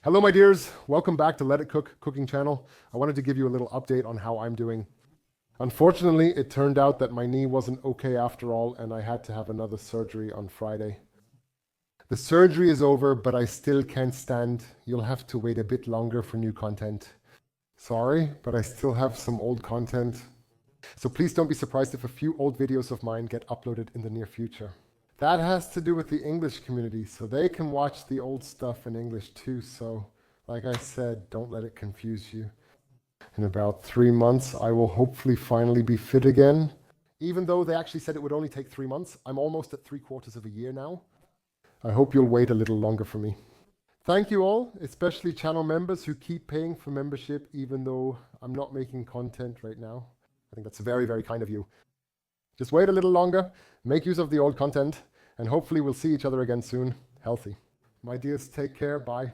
Hello, my dears. Welcome back to Let It Cook cooking channel. I wanted to give you a little update on how I'm doing. Unfortunately, it turned out that my knee wasn't okay after all, and I had to have another surgery on Friday. The surgery is over, but I still can't stand. You'll have to wait a bit longer for new content. Sorry, but I still have some old content. So please don't be surprised if a few old videos of mine get uploaded in the near future. That has to do with the English community, so they can watch the old stuff in English too. So, like I said, don't let it confuse you. In about 3 months, I will hopefully finally be fit again. Even though they actually said it would only take 3 months, I'm almost at 3/4 of a year now. I hope you'll wait a little longer for me. Thank you all, especially channel members who keep paying for membership even though I'm not making content right now. I think that's very, very kind of you. Just wait a little longer, make use of the old content, and hopefully we'll see each other again soon, healthy. My dears, take care, bye.